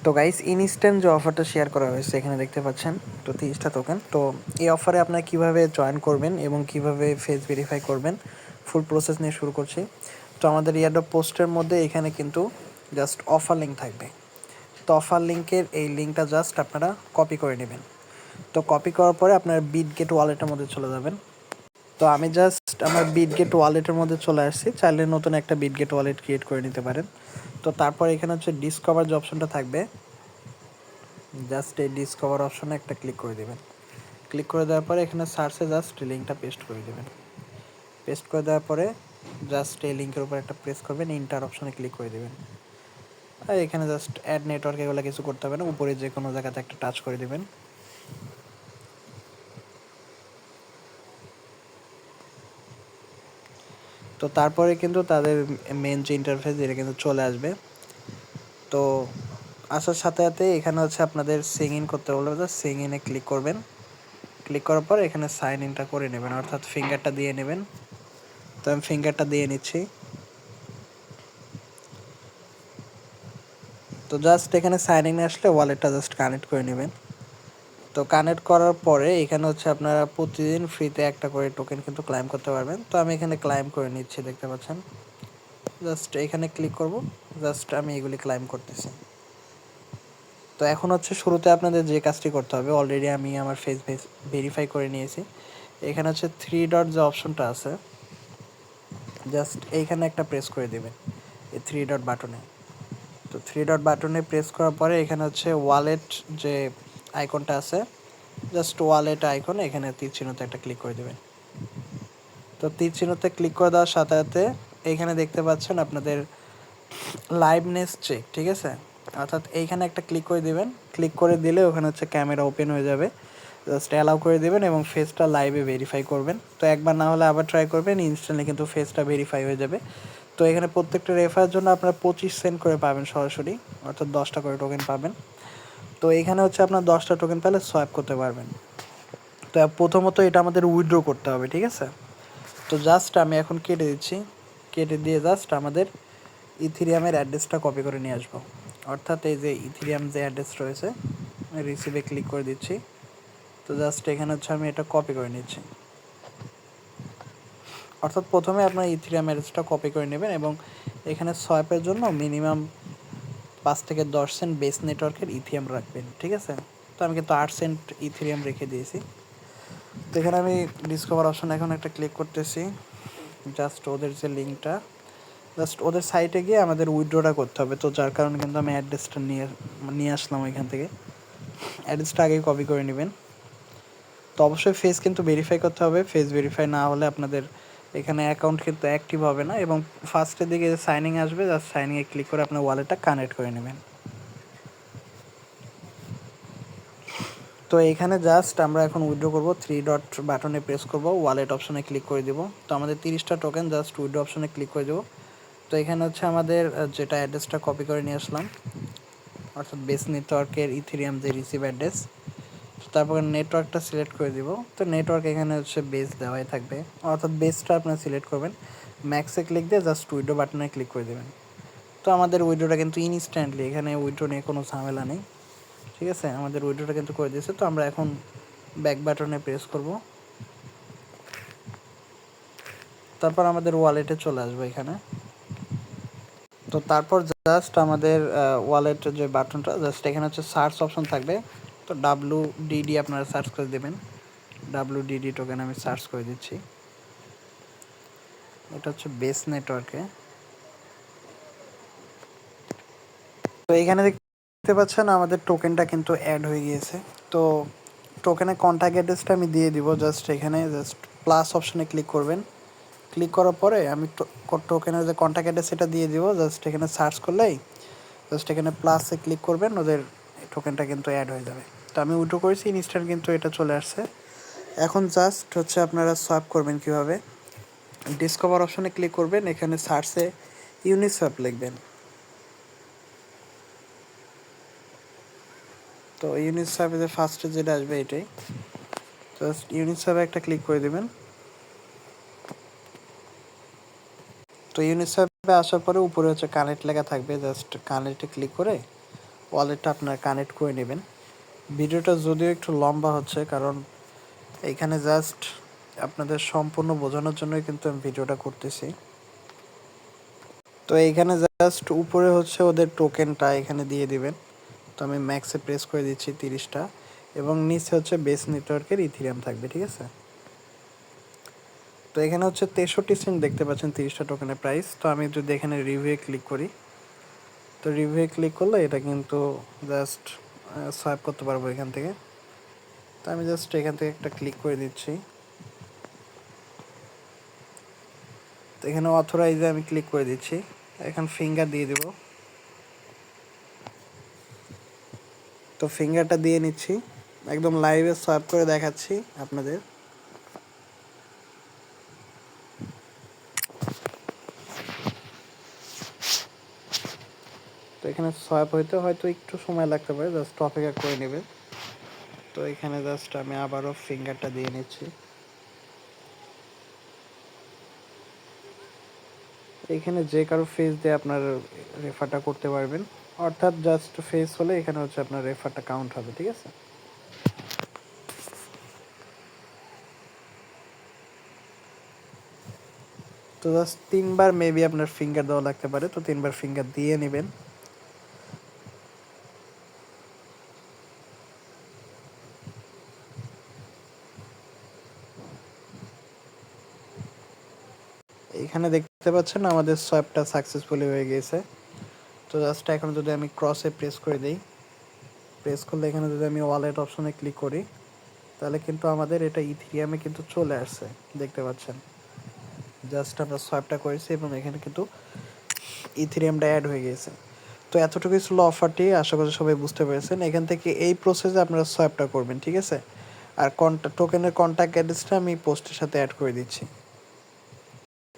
তো guys instant যে অফারটা শেয়ার করা হয়েছে এখানে দেখতে পাচ্ছেন, তো 30টা টোকেন। তো এই অফারে আপনারা কীভাবে জয়েন করবেন এবং কিভাবে ফেস ভেরিফাই করবেন ফুল প্রসেস নিয়ে শুরু করছি। তো আমাদের ইয়ারড্রপ পোস্টের মধ্যে এখানে কিন্তু জাস্ট অফার লিঙ্ক থাকবে। তো অফার লিঙ্কের এই লিঙ্কটা জাস্ট আপনারা কপি করে নেবেন। তো কপি করার পরে আপনারা বিটগেট ওয়ালেটের মধ্যে চলে যাবেন। তো আমি জাস্ট আমার বিটগেট ওয়ালেটের মধ্যে চলে আসছি, চাইলে নতুন একটা বিটগেট ওয়ালেট ক্রিয়েট করে নিতে পারেন। তো তারপর এখানে হচ্ছে ডিসকভার যে অপশনটা থাকবে, জাস্ট এই ডিসকভার অপশনে একটা ক্লিক করে দেবেন। ক্লিক করে দেওয়ার পরে এখানে সার্চে জাস্ট লিঙ্কটা পেস্ট করে দেবেন। পেস্ট করে দেওয়ার পরে জাস্ট এই লিঙ্কের উপর একটা প্রেস করবেন, ইন্টার অপশনে ক্লিক করে দেবেন। আর এখানে জাস্ট অ্যাড নেটওয়ার্ক এগুলো কিছু করতে হবে না, উপরে যে কোনো জায়গাতে একটা টাচ করে দেবেন। তো তারপরে কিন্তু তাদের মেন যে ইন্টারফেস এটা কিন্তু চলে আসবে। তো আসার সাথে সাথে এখানে হচ্ছে আপনাদের সিং ইন করতে বলবে, যে সিং ইনে ক্লিক করবেন। ক্লিক করার পর এখানে সাইন ইনটা করে নেবেন, অর্থাৎ ফিঙ্গারটা দিয়ে নেবেন। তো আমি ফিঙ্গারটা দিয়ে নিচ্ছি। তো জাস্ট এখানে সাইন ইন আসলে ওয়ালেটটা জাস্ট কানেক্ট করে নেবেন। তো কানেক্ট করার পরে এখানে হচ্ছে আপনারা প্রতিদিন ফ্রিতে একটা করে টোকেন কিন্তু ক্লাইম করতে পারবেন। তো আমি এখানে ক্লাইম করে নিচ্ছি, দেখতে পাচ্ছেন। জাস্ট এখানে ক্লিক করব, জাস্ট আমি এগুলি ক্লাইম করতেছি। তো এখন হচ্ছে শুরুতে আপনাদের যে কাজটি করতে হবে, অলরেডি আমি আমার ফেস ভেরিফাই করে নিয়েছি। এখানে হচ্ছে 3 ডট যে অপশনটা আছে, জাস্ট এইখানে একটা প্রেস করে দেবেন, এই 3 ডট বাটনে। তো 3 ডট বাটনে প্রেস করার পরে এখানে হচ্ছে ওয়ালেট যে আইকনটা আছে, জাস্ট ওয়ালেট আইকন, এখানে তীর চিহ্নতে একটা ক্লিক করে দেবেন। তো তীর চিহ্নতে ক্লিক করে দেওয়ার সাথে সাথে এইখানে দেখতে পাচ্ছেন আপনাদের লাইভনেস চেক, ঠিক আছে। অর্থাৎ এইখানে একটা ক্লিক করে দেবেন। ক্লিক করে দিলে ওখানে হচ্ছে ক্যামেরা ওপেন হয়ে যাবে, জাস্ট অ্যালাউ করে দেবেন এবং ফেসটা লাইভে ভেরিফাই করবেন। তো একবার না হলে আবার ট্রাই করবেন, ইনস্ট্যান্টলি কিন্তু ফেসটা ভেরিফাই হয়ে যাবে। তো এখানে প্রত্যেকটা রেফারের জন্য আপনারা 25 সেন্ট করে পাবেন সরাসরি, অর্থাৎ 10টা করে টোকেন পাবেন। তো এখানে হচ্ছে আপনার 10টা টোকেন পেলে সোয়াইপ করতে পারবেন। তো প্রথমত এটা আমাদের উইথড্র করতে হবে, ঠিক আছে। তো জাস্ট আমি এখন কেটে দিচ্ছি, কেটে দিয়ে জাস্ট আমাদের ইথিরিয়ামের অ্যাড্রেসটা কপি করে নিয়ে আসবো। অর্থাৎ এই যে ইথিরিয়াম যে অ্যাড্রেস রয়েছে, রিসিভে ক্লিক করে দিচ্ছি। তো জাস্ট এখানে হচ্ছে আমি এটা কপি করে নিচ্ছি। অর্থাৎ প্রথমে আপনার ইথিরিয়াম অ্যাড্রেসটা কপি করে নেবেন এবং এখানে সোয়াইপের জন্য মিনিমাম 5 থেকে 10 সেন্ট বেস নেটওয়ার্কের ইথিরিয়াম রাখবেন, ঠিক আছে। তো আমি কিন্তু 8 সেন্ট ইথিরিয়াম রেখে দিয়েছি। তো এখানে আমি ডিসকভার অপশন এখন একটা ক্লিক করতেছি। জাস্ট ওদের যে লিঙ্কটা, জাস্ট ওদের সাইটে গিয়ে আমাদের উইথড্রটা করতে হবে। তো যার কারণে কিন্তু আমি অ্যাড্রেসটা নিয়ে আসলাম এখান থেকে। অ্যাড্রেসটা আগেই কপি করে নেবেন। তো অবশ্যই ফেস কিন্তু ভেরিফাই করতে হবে, ফেস ভেরিফাই না হলে আপনাদের এখানে অ্যাকাউন্ট কিন্তু অ্যাক্টিভ হবে না। এবং ফার্স্টের দিকে সাইনিং আসবে, জাস্ট সাইনিংয়ে ক্লিক করে আপনার ওয়ালেটটা কানেক্ট করে নেবেন। তো এখানে জাস্ট আমরা এখন উইথড্র করব, 3 ডট বাটনে প্রেস করব, ওয়ালেট অপশনে ক্লিক করে দেব। তো আমাদের 30টা টোকেন জাস্ট উইথড্র অপশনে ক্লিক করে দেবো। তো এখানে হচ্ছে আমাদের যেটা অ্যাড্রেসটা কপি করে নিয়ে আসলাম, অর্থাৎ বেস নেটওয়ার্কের ইথিরিয়াম যে রিসিভ অ্যাড্রেস, তারপর নেটওয়ার্কটা সিলেক্ট করে দিব। তো নেটওয়ার্ক এখানে হচ্ছে বেস দেওয়াই থাকবে, অর্থাৎ বেসটা আপনারা সিলেক্ট করবেন। ম্যাক্সে ক্লিক দিয়ে জাস্ট উইথড্র বাটনে ক্লিক করে দেবেন। তো আমাদের উইথড্রটা কিন্তু ইনস্ট্যান্টলি, এখানে উইথড্র নিয়ে কোনো ঝামেলা নেই, ঠিক আছে। আমাদের উইথড্রটা কিন্তু করে দিয়েছে। তো আমরা এখন ব্যাক বাটনে প্রেস করব, তারপর আমাদের ওয়ালেটে চলে আসবো এখানে। তো তারপর জাস্ট আমাদের ওয়ালেট যে বাটনটা, জাস্ট এখানে হচ্ছে সার্চ অপশন থাকবে। তো WDD আপনারা সার্চ করে দেবেন। WDD টোকেন আমি সার্চ করে দিচ্ছি। এটা হচ্ছে বেস নেটওয়ার্কে। তো এখানে দেখতে পাচ্ছেন আমাদের টোকেনটা কিন্তু অ্যাড হয়ে গিয়েছে। তো টোকেনের কন্ট্যাক্ট অ্যাড্রেসটা আমি দিয়ে দিব। জাস্ট এখানে জাস্ট প্লাস অপশনে ক্লিক করবেন। ক্লিক করার পরে আমি টোকেনের যে কন্ট্যাক্ট অ্যাড্রেস সেটা দিয়ে দিব। জাস্ট এখানে সার্চ করলেই জাস্ট এখানে প্লাসে ক্লিক করবেন, ওদের টোকেনটা কিন্তু অ্যাড হয়ে যাবে। তো আমি উইথড্র করেছি, ইনস্ট্যান্ট কিন্তু এটা চলে আসছে। এখন জাস্ট হচ্ছে আপনারা সোয়াইপ করবেন কীভাবে, ডিসকভার অপশনে ক্লিক করবেন, এখানে সার্চে ইউনিসোয়াপ লিখবেন। তো ইউনিসোয়াপে যে ফার্স্টে যেটা আসবে এটাই, জাস্ট ইউনিসোয়াপে একটা ক্লিক করে দেবেন। তো ইউনিসোয়াপে আসার পরে উপরে হচ্ছে কানেক্ট লেখা থাকবে, জাস্ট কানেক্টে ক্লিক করে ওয়ালেটটা আপনারা কানেক্ট করে নেবেন। ভিডিওটা যদিও একটু লম্বা হচ্ছে, কারণ এইখানে জাস্ট আপনাদের সম্পূর্ণ বোঝানোর জন্যই কিন্তু আমি ভিডিওটা করতেছি। তো এইখানে জাস্ট উপরে হচ্ছে ওদের টোকেনটা এখানে দিয়ে দিবেন। তো আমি ম্যাক্সে প্রেস করে দিচ্ছি 30টা, এবং নিচে হচ্ছে বেস নেটওয়ার্কের ইথিরিয়াম থাকবে, ঠিক আছে। তো এখানে হচ্ছে 63 সেন্ট দেখতে পাচ্ছেন 30টা টোকেনের প্রাইস। তো আমি যদি এখানে রিভিউ ক্লিক করি, তো রিভিউ ক্লিক করলে এটা কিন্তু জাস্ট সোয়াইপ করতে পারবো এখান থেকে। তো আমি জাস্ট এখান থেকে একটা ক্লিক করে দিচ্ছি। তো এখানে অথরাইজে আমি ক্লিক করে দিচ্ছি, এখন ফিঙ্গার দিয়ে দিব। তো ফিঙ্গারটা দিয়ে নিচ্ছি, একদম লাইভে সোয়াইপ করে দেখাচ্ছি আপনাদের। তো এখানে সোয়াইপ হইতে হয়তো একটু সময় লাগতে পারে, জাস্ট অপেক্ষা করে নেবে। তো এখানে জাস্ট আমি আবারও ফিঙ্গারটা দিয়ে নিচ্ছি। এখানে যে কারো ফেস দিয়ে আপনার রেফারটা করতে পারবেন, অর্থাৎ জাস্ট ফেস হলে এখানে হচ্ছে আপনার রেফারটা কাউন্ট হবে, ঠিক আছে। তো জাস্ট 3বার মেবি আপনার ফিঙ্গার দেওয়া লাগতে পারে, তো 3বার ফিঙ্গার দিয়ে নেবেন। এখানে দেখতে পাচ্ছেন আমাদের সোয়াইপটা সাকসেসফুলি হয়ে গিয়েছে। তো জাস্ট এখন যদি আমি ক্রসে প্রেস করে দিই, প্রেস করলে এখানে যদি আমি ওয়ালেট অপশনে ক্লিক করি, তাহলে কিন্তু আমাদের এটা ইথিরিয়ামে কিন্তু চলে আসছে, দেখতে পাচ্ছেন। জাস্ট আমরা সোয়াইপটা করেছি এবং এখানে কিন্তু ইথিরিয়ামটা অ্যাড হয়ে গিয়েছে। তো এতটুকুই ছিল অফারটি, আশা করি সবাই বুঝতে পেরেছেন। এখান থেকে এই প্রসেসে আপনারা সোয়াইপটা করবেন, ঠিক আছে। আর টোকেনের কন্ট্যাক্ট অ্যাড্রেসটা আমি পোস্টের সাথে অ্যাড করে দিচ্ছি।